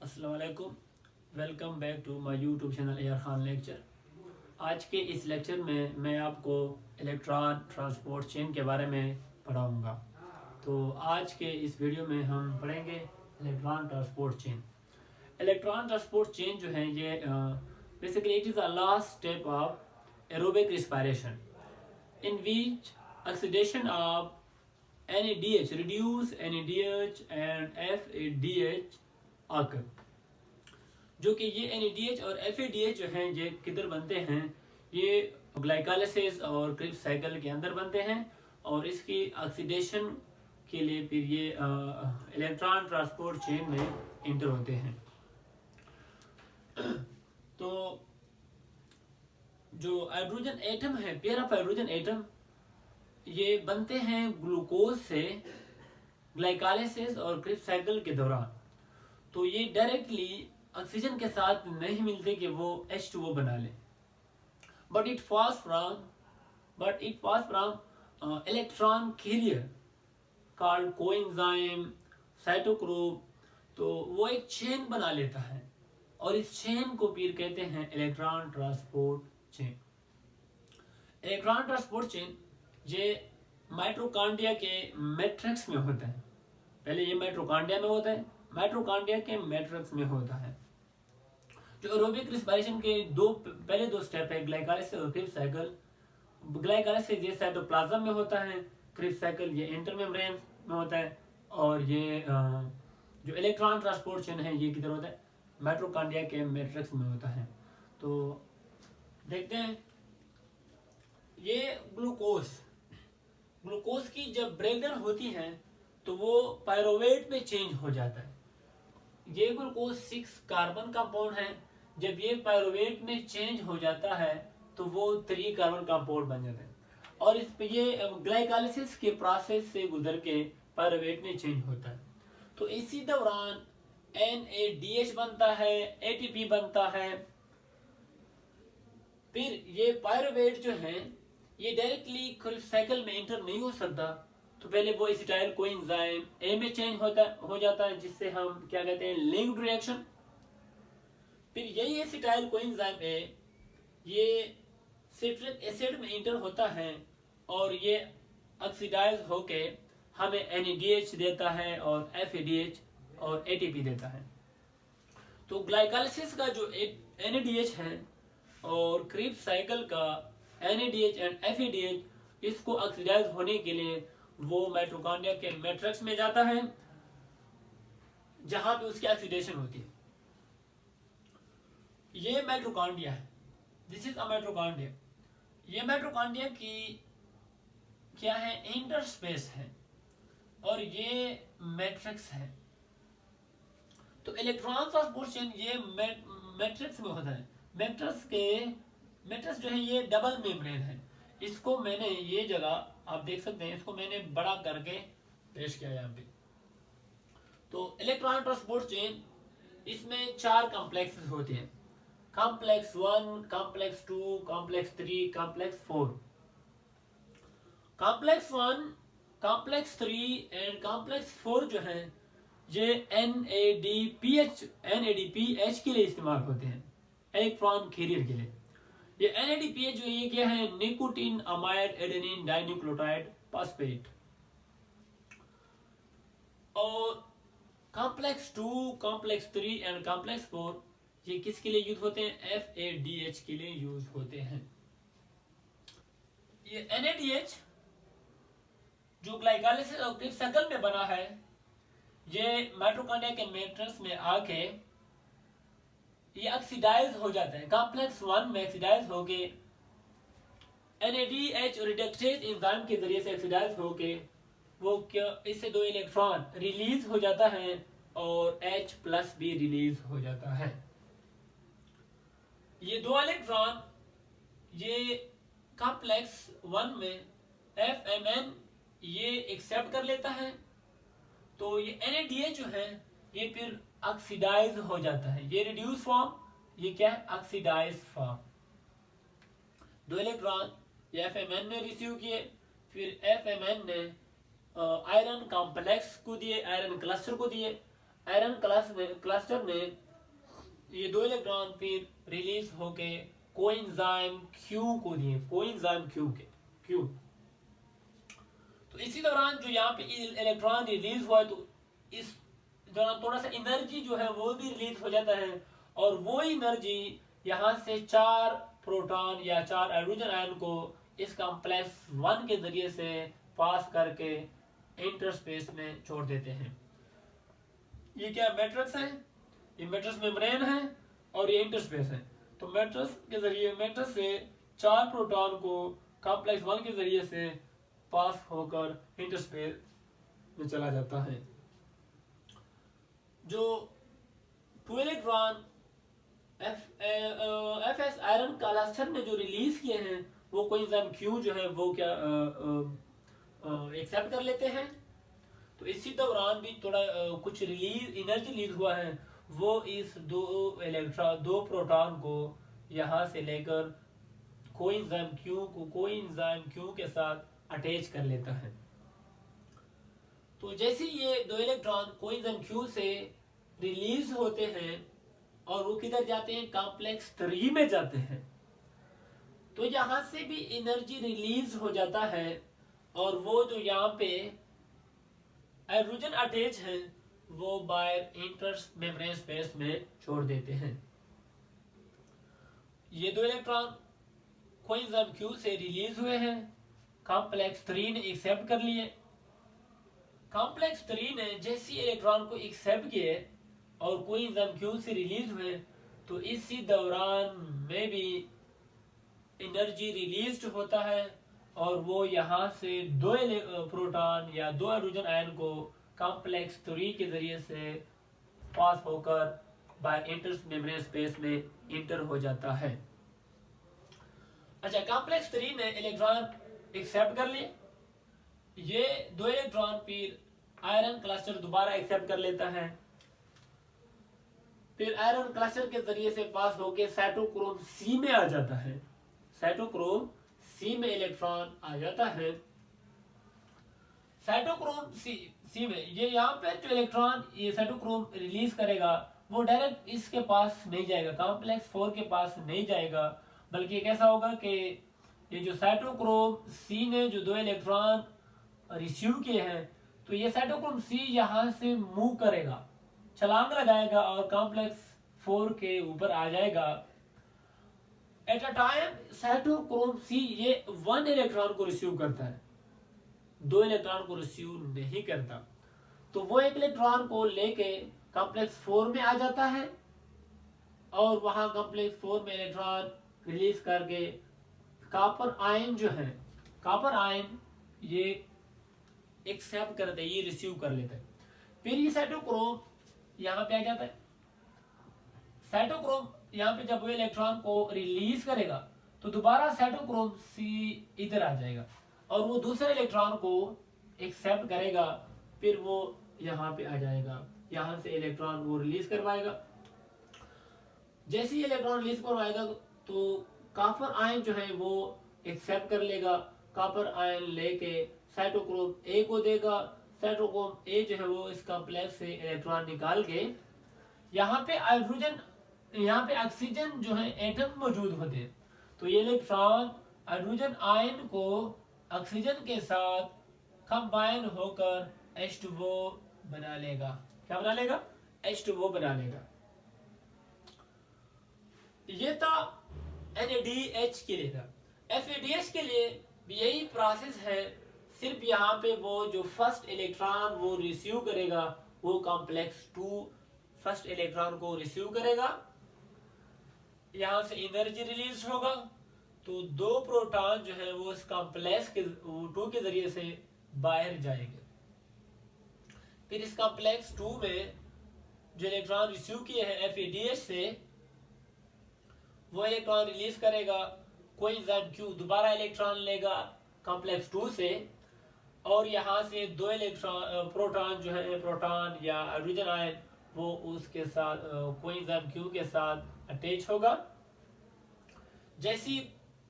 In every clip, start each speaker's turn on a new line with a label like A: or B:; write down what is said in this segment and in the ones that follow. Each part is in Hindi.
A: अस्सलाम वालेकुम। Welcome back to my YouTube channel Air Khan lecture. आज के इस लेक्चर में मैं आपको इलेक्ट्रॉन ट्रांसपोर्ट चेन के बारे में पढ़ाऊंगा। तो आज के इस वीडियो में हम पढ़ेंगे electron transport chain. Electron transport chain जो है ये basically it is the last step of aerobic respiration in which oxidation of NADH reduce NADH and FADH occur। जो कि ये NADH और FADH जो हैं ये किधर बनते हैं, ये ग्लाइकोलाइसिस और क्रिप्स साइकिल के अंदर बनते हैं और इसकी ऑक्सीडेशन के लिए फिर ये इलेक्ट्रॉन ट्रांसपोर्ट चेन में इंटर होते हैं। तो जो हाइड्रोजन एटम है, पेयर ऑफ हाइड्रोजन एटम, ये बनते हैं ग्लूकोज से ग्लाइकोलाइसिस और क्रिप्स साइकिल के दौरान। तो ये डायरेक्टली ऑक्सीजन के साथ नहीं मिलते कि वो H2O बना ले, but it pass from electron carrier called coenzyme cytochrome. तो वो एक चेन बना लेता है और इस चेन को फिर कहते हैं electron transport chain. Electron transport chain ये माइटोकॉन्ड्रिया के मैट्रिक्स में होता है। पहले ये माइटोकॉन्ड्रिया में होता है, माइटोकॉन्ड्रिया के मैट्रिक्स में होता है। जो एरोबिक रिस्पायरेशन के पहले दो स्टेप है, ग्लाइकोलाइसिस और क्रिप्स साइकिल। ग्लाइकोलाइसिस ये साइटोप्लाज्म में होता है, क्रिप्स साइकिल ये इंटरमेम्ब्रेन में होता है, और ये जो इलेक्ट्रॉन ट्रांसपोर्ट चेन है ये किधर होता है, माइटोकॉन्ड्रिया के मैट्रिक्स में होता है। तो देखते हैं, ये ग्लूकोज की जब ब्रेकडाउन होती है तो वो पायरोवेट में चेंज हो जाता है। ये ग्लूकोज 6 कार्बन कंपाउंड है, जब ये पायरोवेट में चेंज हो जाता है तो वो 3 कार्बन कंपाउंड बन जाता है और इस पे ये ग्लाइकोलाइसिस के प्रोसेस से गुजर के पायरोवेट में चेंज होता है। तो इसी दौरान NADH बनता है, ATP बनता है। फिर ये पायरोवेट जो है ये डायरेक्टली क्रिप्स साइकिल में एंटर नहीं हो सकता, तो पहले वो एसिटाइल कोएंजाइम A में चेंज हो जाता है, जिससे हम क्या कहते हैं, लिंक्ड रिएक्शन। फिर यही एसिटाइल कोएंजाइम A ये सिट्रिक एसिड में एंटर होता है और ये ऑक्सीडाइज होके हमें NADH देता है और FADH और ATP देता है। तो ग्लाइकोलाइसिस का जो NADH है और क्रिप्स साइकिल का NADH एंड FADH, इसको ऑक्सीडाइज होने के लिए वो माइटोकॉन्ड्रिया के मैट्रिक्स में जाता है जहां पे उसकी ऑक्सीडेशन होती है। ये माइटोकॉन्ड्रिया है, दिस इज अ माइटोकॉन्ड्रिया। ये माइटोकॉन्ड्रिया की क्या है, इंटरस्पेस है और ये मैट्रिक्स है। तो इलेक्ट्रॉन ट्रांसपोर्ट चेन ये मैट्रिक्स में होता है। मैट्रिक्स जो है ये डबल मेम्ब्रेन है। इसको मैंने ये जगह आप देख सकते हैं, इसको मैंने बड़ा करके पेश किया यहाँ पे। तो इलेक्ट्रॉन ट्रांसपोर्ट चेन, इसमें 4 कॉम्प्लेक्सेस होते हैं, complex 1, complex 2, complex 3, complex 4। Complex 1, complex 3 and complex 4 जो है ये NADPH के लिए इस्तेमाल होते हैं, इलेक्ट्रॉन कैरियर के लिए। ये NADPH जो ये क्या है, nicotine amide adenine dinucleotide phosphate. और कॉम्प्लेक्स 2, कॉम्प्लेक्स 3 एंड कॉम्प्लेक्स 4 ये किसके लिए यूज होते हैं, FADH के लिए यूज होते हैं। ये NADH जो ग्लाइकोलाइसिस और क्रिप्स साइकिल में बना है, ये माइटोकॉन्ड्रिया के मैट्रिक्स में आके ये ऑक्सीडाइज हो जाता है। कॉम्प्लेक्स 1 में ऑक्सीडाइज होके NADH रिडक्टेज एंजाइम के जरिए से ऑक्सीडाइज होके वो क्या, इससे 2 इलेक्ट्रॉन रिलीज हो जाता है और H+ भी रिलीज हो जाता है। ये 2 इलेक्ट्रॉन ये कॉम्प्लेक्स 1 में FMN ये एक्सेप्ट कर लेता है, तो ये NADH जो है ये फिर ऑक्सीडाइज हो जाता है। ये रिड्यूस फॉर्म, ये क्या है, ऑक्सीडाइज फॉर्म। 2 इलेक्ट्रॉन ये FMN ने रिसीव किए, फिर FMN ने आयरन कॉम्प्लेक्स को दिए, आयरन क्लस्टर को दिए, आयरन क्लस्टर में ये 2 इलेक्ट्रॉन फिर रिलीज होके कोएंजाइम क्यू को दिए, कोएंजाइम क्यू। तो इसी दौरान जो यहाँ पे इलेक्ट्रॉन रिलीज हुआ है, तो इस दौरान थोड़ा सा एनर्जी जो है वो भी रिलीज हो जाता है, और वो एनर्जी यहाँ से 4 प्रोटॉन या 4 हाइड्रोजन आयन को इस कॉम्प्लेक्स 1 के जरिए से पास करके इंटरस्पेस में छोड़ देते हैं। ये क्या मैट्रिक्स है, ये मैट्रिक्स मेम्ब्रेन है और ये इंटरस्पेस है। तो मैट्रिक्स से 4 प्रोटॉन को कॉम्प्लेक्स 1 के जरिए से पास होकर इंटरस्पेस में चला जाता है। जो 2 इलेक्ट्रॉन एफएस आयरन क्लस्टर में जो रिलीज किए हैं, वो कोएंजाइम क्यू जो है वो क्या एक्सेप्ट कर लेते हैं। तो इसी दौरान भी थोड़ा कुछ एनर्जी रिलीज हुआ है, वो इस 2 प्रोटॉन को यहाँ से लेकर कोएंजाइम क्यू के साथ अटैच कर लेता है। तो जैसे ये 2 इलेक्ट्रॉन कोएंजाइम क्यू से रिलीज होते हैं और वो किधर जाते हैं, कॉम्प्लेक्स 3 में जाते हैं, तो यहां से भी एनर्जी रिलीज हो जाता है, और वो जो यहाँ पे हाइड्रोजन अटैच है वो बाहर इंटर मेम्ब्रेन स्पेस में छोड़ देते हैं। ये 2 इलेक्ट्रॉन कोएंजाइम क्यू से रिलीज हुए हैं, कॉम्प्लेक्स 3 ने एक्सेप्ट कर लिए। कॉम्प्लेक्स 3 ने जैसे इलेक्ट्रॉन को एक्सेप्ट किए और कोएंजाइम क्यू से रिलीज हुए, तो इसी दौरान में भी एनर्जी रिलीज होता है, और वो यहाँ से 2 प्रोटॉन या 2 हाइड्रोजन आयन को कॉम्प्लेक्स 3 के जरिए से पास होकर बाय इंटर मेम्ब्रेन स्पेस में इंटर हो जाता है। अच्छा, कॉम्प्लेक्स 3 ने इलेक्ट्रॉन एक्सेप्ट कर लिए, ये 2 इलेक्ट्रॉन फिर आयरन क्लस्टर दोबारा एक्सेप्ट कर लेता है, फिर आयरन क्लस्टर के जरिए से पास होकर साइटोक्रोम सी में आ जाता है। साइटोक्रोम सी में इलेक्ट्रॉन आ जाता है। साइटोक्रोम सी में ये यहाँ पे जो इलेक्ट्रॉन ये साइटोक्रोम रिलीज करेगा, वो डायरेक्ट इसके पास नहीं जाएगा, कॉम्प्लेक्स 4 के पास नहीं जाएगा, बल्कि कैसा होगा कि ये जो साइटोक्रोम सी ने जो 2 इलेक्ट्रॉन रिसीव किए हैं, तो ये साइटोक्रोम सी यहाँ से मूव करेगा, छलांग लगाएगा और कॉम्प्लेक्स 4 के ऊपर आ जाएगा। At a time cytochrome C ये 1 इलेक्ट्रॉन को रिसीव करता है, 2 इलेक्ट्रॉन को रिसीव नहीं करता। तो वो 1 इलेक्ट्रॉन को लेके कॉम्प्लेक्स 4 में आ जाता है, और वहां कॉम्प्लेक्स 4 में इलेक्ट्रॉन रिलीज करके कॉपर आयन जो है, कॉपर आयन ये एक्सेप्ट करते हैं, ये रिसीव कर लेते हैं। फिर ये साइटोक्रोम यहाँ पे आ जाता है। साइटोक्रोम यहाँ पे जब वो इलेक्ट्रॉन को रिलीज करेगा, तो दोबारा साइटोक्रोम सी इधर आ जाएगा, और वो दूसरे इलेक्ट्रॉन को एक्सेप्ट करेगा, फिर वो यहाँ पे आ जाएगा, यहाँ से इलेक्ट्रॉन वो रिलीज करवाएगा। जैसे ही इलेक्ट्रॉन रिलीज करवाएगा, तो कॉपर आयन जो है वो एक्सेप्ट कर लेगा, कॉपर आयन लेके साइटोक्रोम ए को देगा। साइटोक्रोम ए जो है वो इस कॉम्प्लेक्स से इलेक्ट्रॉन निकाल के यहाँ पे हाइड्रोजन, यहाँ पे ऑक्सीजन जो है एटम मौजूद होते हैं, तो ये इलेक्ट्रॉन हाइड्रोजन आयन को ऑक्सीजन के साथ कंबाइन होकर H2O बना लेगा। क्या बना लेगा? H2O बना लेगा। ये था NADH के लिए था। FADH के लिए भी यही प्रोसेस है, सिर्फ यहाँ पे वो जो फर्स्ट इलेक्ट्रॉन वो रिसीव करेगा, वो कॉम्प्लेक्स 2 फर्स्ट इलेक्ट्रॉन को रिसीव करेगा, यहाँ से एनर्जी रिलीज होगा, तो 2 प्रोटॉन जो है वो इस कॉम्प्लेक्स के 2 के जरिए से बाहर जाएंगे। फिर इस कॉम्प्लेक्स 2 में जो इलेक्ट्रॉन रिसीव किए हैं FADH से, वो इलेक्ट्रॉन रिलीज करेगा, कोएंजाइम क्यू दोबारा इलेक्ट्रॉन लेगा कॉम्प्लेक्स 2 से, और यहाँ से 2 इलेक्ट्रॉन प्रोटॉन जो है, प्रोटॉन या हाइड्रोजन आयन, वो उसके साथ कोएंजाइम क्यू के साथ अटैच होगा। जैसी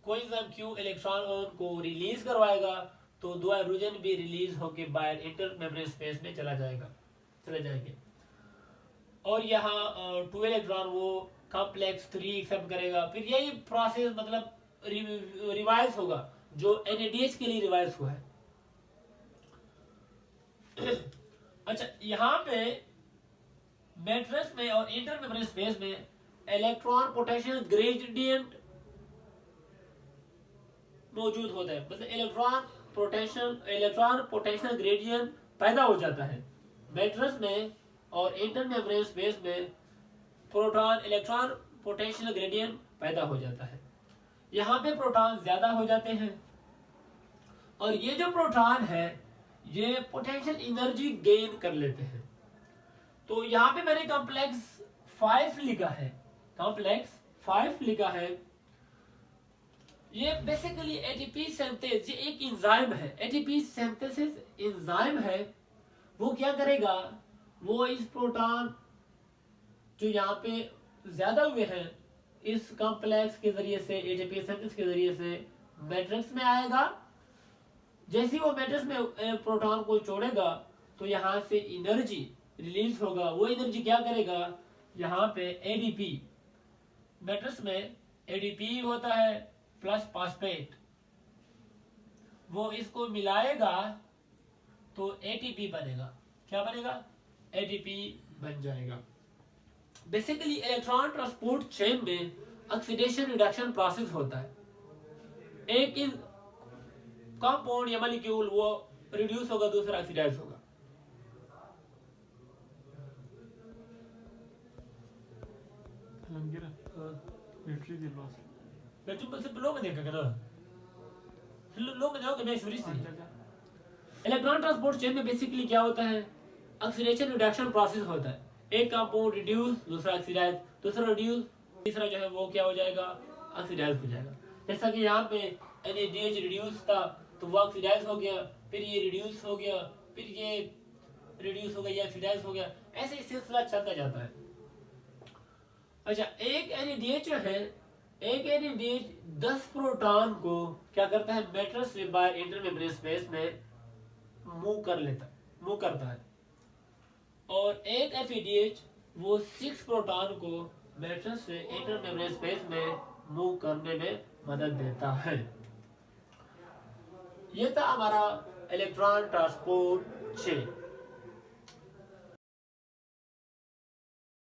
A: कोएंजाइम क्यू इलेक्ट्रॉन को रिलीज करवाएगा, तो 2 हाइड्रोजन भी रिलीज होके बाहर इंटर मेम्ब्रेन स्पेस में चले जाएंगे। और यहाँ 2 इलेक्ट्रॉन वो कॉम्प्लेक्स 3 एक्सेप्ट करेगा। फिर यही प्रोसेस मतलब रिवाइज होगा जो NADH के लिए रिवाइज हुआ है। अच्छा, यहाँ पे मैट्रिक्स में और इंटरमेम्ब्रेन स्पेस में इलेक्ट्रॉन पोटेंशियल ग्रेडियंट मौजूद होता है, मतलब इलेक्ट्रॉन पोटेंशियल ग्रेडियंट पैदा हो जाता है मैट्रिक्स में और इंटरमेम्ब्रेन स्पेस में। प्रोटॉन इलेक्ट्रॉन पोटेंशियल ग्रेडियंट पैदा हो जाता है। यहाँ पे प्रोटॉन ज्यादा हो जाते हैं और ये जो प्रोटॉन है ये पोटेंशियल एनर्जी गेन कर लेते हैं। तो यहाँ पे मैंने कॉम्प्लेक्स 5 लिखा है, कॉम्प्लेक्स 5 लिखा है। ये बेसिकली एटीपी सिंथेस, ये एक एंजाइम है, एटीपी सिंथेसिस एंजाइम है। वो क्या करेगा, वो इस प्रोटॉन जो यहाँ पे ज्यादा हुए हैं इस कॉम्प्लेक्स के जरिए से, एटीपी सिंथेसिस के जरिए से मैट्रिक्स में आएगा। जैसे ही वो मैट्रिक्स में प्रोटॉन को छोड़ेगा तो यहाँ से एनर्जी रिलीज होगा। वो एनर्जी क्या करेगा, यहाँ पे एडीपी, मैट्रिक्स में एडीपी होता है प्लस फॉस्फेट, वो इसको मिलाएगा तो एटीपी बनेगा। क्या बनेगा, एटीपी बन जाएगा। बेसिकली इलेक्ट्रॉन ट्रांसपोर्ट चेन में ऑक्सीडेशन रिडक्शन प्रोसेस होता है। एक कंपाउंड या मॉलिक्यूल वो रिड्यूस होगा, दूसरा ऑक्सीडाइज होगा। इलेक्ट्रॉन ट्रांसपोर्ट चेन में बेसिकली क्या होता है, ऑक्सीडेशन रिडक्शन प्रोसेस होता है। एक कंपाउंड रिड्यूस, दूसरा ऑक्सीडाइज, दूसरा रिड्यूस, तीसरा जो है वो क्या हो जाएगा, ऑक्सीडाइज हो जाएगा। जैसा कि यहाँ पे NADH रिड्यूस था तो वो ऑक्सीडाइज हो गया, फिर ये रिड्यूस हो गया, फिर ये रिड्यूस हो गया, ये ऑक्सीडाइज हो गया, ऐसे ही सिलसिला चलता जाता है। अच्छा, एक NADH जो है, एक NADH 10 प्रोटॉन को क्या करता है, मैट्रिक्स से बाहर इंटरमेम्ब्रेन स्पेस में मूव करता है। और एक FADH वो 6 प्रोटॉन को मैट्रिक्स से इंटरमेम्ब्रेन स्पेस में मूव करने में मदद देता है। ये था हमारा इलेक्ट्रॉन ट्रांसपोर्ट चेन।